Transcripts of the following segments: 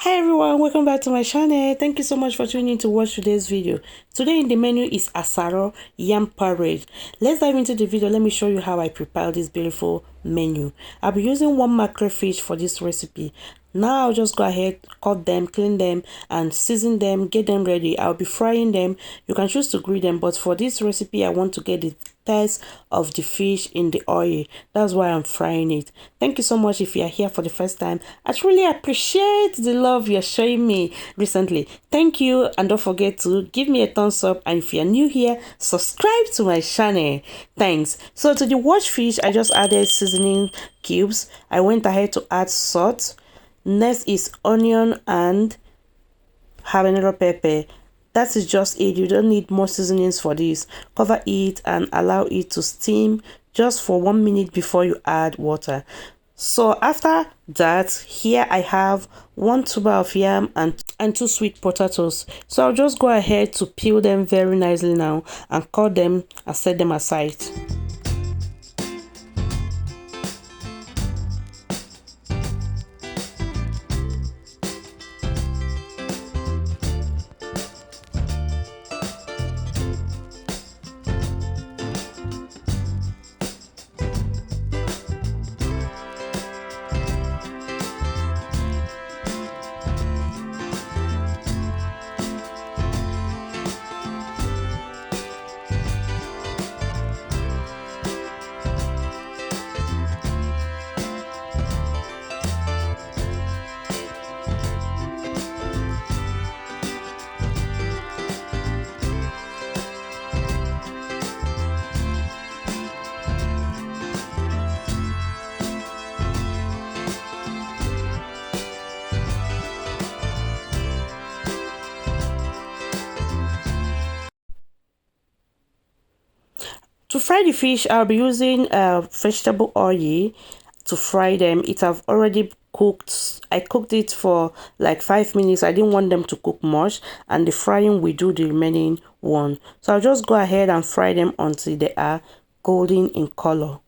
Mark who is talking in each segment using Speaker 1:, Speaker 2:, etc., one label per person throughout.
Speaker 1: Hi everyone, welcome back to my channel. Thank you so much for tuning in to watch today's video. Today in the menu is Asaro yam porridge. Let's dive into the video. Let me show you how I prepare this beautiful menu. I'll be using one mackerel fish for this recipe. Now I'll just go ahead, cut them, clean them, and season them, get them ready. I'll be frying them. You can choose to grill them, but for this recipe, I want to get the taste of the fish in the oil. That's why I'm frying it. Thank you so much if you are here for the first time. I truly appreciate the love you're showing me recently. Thank you, and don't forget to give me a thumbs up, and if you're new here, subscribe to my channel. Thanks. So to the washed fish, I just added seasoning cubes. I went ahead to add salt. Next is onion and habanero pepper. That is just it. You don't need more seasonings for this. Cover it and allow it to steam just for 1 minute before you add water. So after that, here I have 1 tuber of yam and 2 sweet potatoes. So I'll just go ahead to peel them very nicely now and cut them and set them aside. To fry the fish, I'll be using vegetable oil to fry them. It have already cooked. I cooked it for like 5 minutes. I didn't want them to cook much, and the frying we do the remaining one. So I'll just go ahead and fry them until they are golden in color.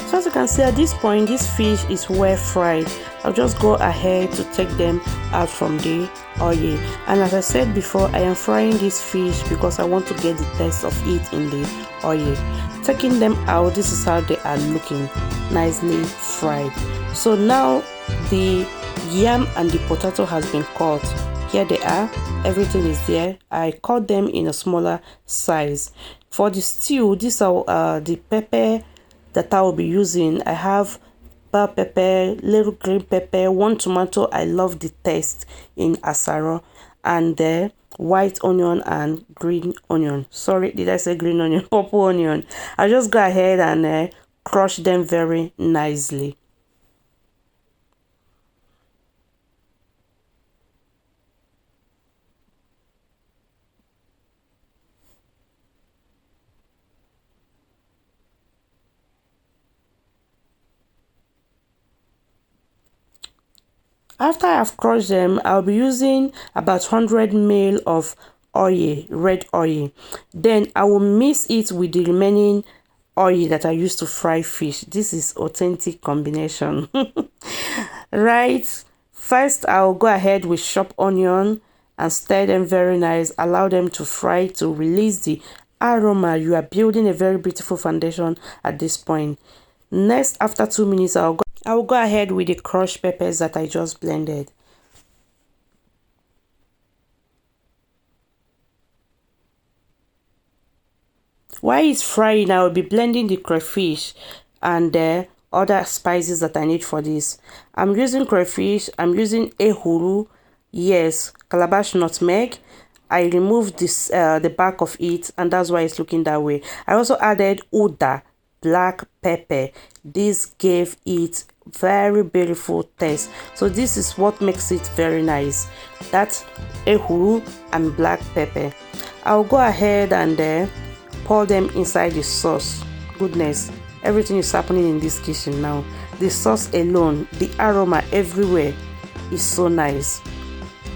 Speaker 1: So as you can see, at this point, this fish is well fried. I'll just go ahead to take them out from the oil. And as I said before, I am frying this fish because I want to get the taste of it in the oil. Taking them out, this is how they are looking, nicely fried. So now the yam and the potato has been cut. Here they are, everything is there. I cut them in a smaller size. For the stew, these are the pepper that I will be using. I have bell pepper, little green pepper, 1 tomato. I love the taste in Asaro, and the white onion and green onion. Sorry, did I say green onion? Purple onion. I'll just go ahead and crush them very nicely. After I've crushed them, I'll be using about 100 ml of oil, red oil. Then I will mix it with the remaining oil that I used to fry fish. This is authentic combination. Right. First, I'll go ahead with chopped onion and stir them very nice. Allow them to fry to release the aroma. You are building a very beautiful foundation at this point. Next, after 2 minutes, I will go ahead with the crushed peppers that I just blended. While it's frying, I will be blending the crayfish and the other spices that I need for this. I'm using crayfish, I'm using ehuru, yes, calabash nutmeg. I removed this the back of it, and that's why it's looking that way. I also added uda, black pepper. This gave it very beautiful taste. So this is what makes it very nice. That's ehuru and black pepper. I'll go ahead and pour them inside the sauce. Goodness, everything is happening in this kitchen now. The sauce alone, the aroma everywhere is so nice.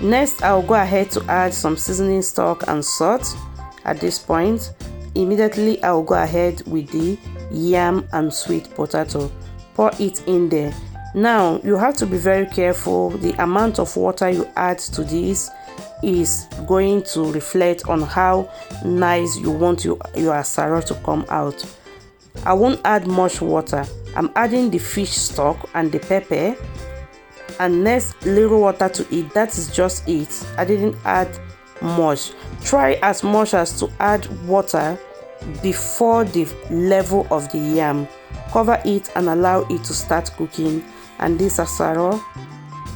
Speaker 1: Next, I'll go ahead to add some seasoning stock and salt. At this point, immediately I'll go ahead with the yam and sweet potato. Pour it in there. Now, you have to be very careful. The amount of water you add to this is going to reflect on how nice you want your asaro to come out. I won't add much water. I'm adding the fish stock and the pepper, and next little water to it. That is just it. I didn't add much. Try as much as to add water before the level of the yam. Cover it and allow it to start cooking, and this asaro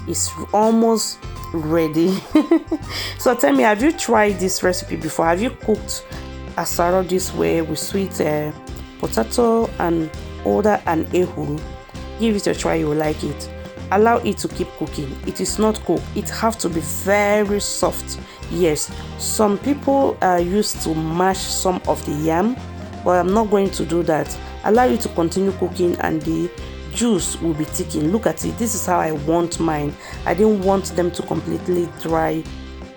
Speaker 1: is almost ready. So tell me, have you tried this recipe before? Have you cooked asaro this way with sweet potato and oda and ehuru? Give it a try, you will like it. Allow it to keep cooking. It is not cooked. It have to be very soft. Yes, some people are used to mash some of the yam, but I'm not going to do that. Allow it to continue cooking and the juice will be thickening. Look at it. This is how I want mine. I didn't want them to completely dry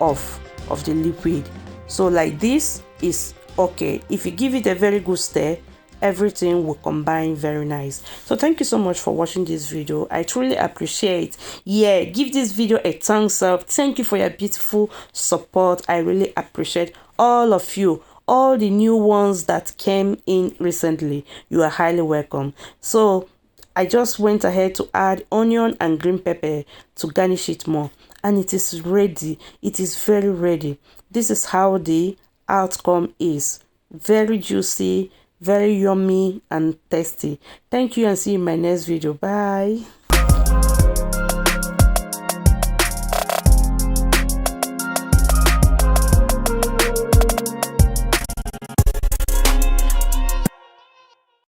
Speaker 1: off of the liquid. So like this is okay. If you give it a very good stir, everything will combine very nice. So thank you so much for watching this video. I truly appreciate. Yeah, give this video a thumbs up. Thank you for your beautiful support. I really appreciate all of you, all the new ones that came in recently. You are highly welcome. So I just went ahead to add onion and green pepper to garnish it more, and it is ready. It is very ready. This is how the outcome is. Very juicy, very yummy and tasty. Thank you, and see you in my next video. Bye.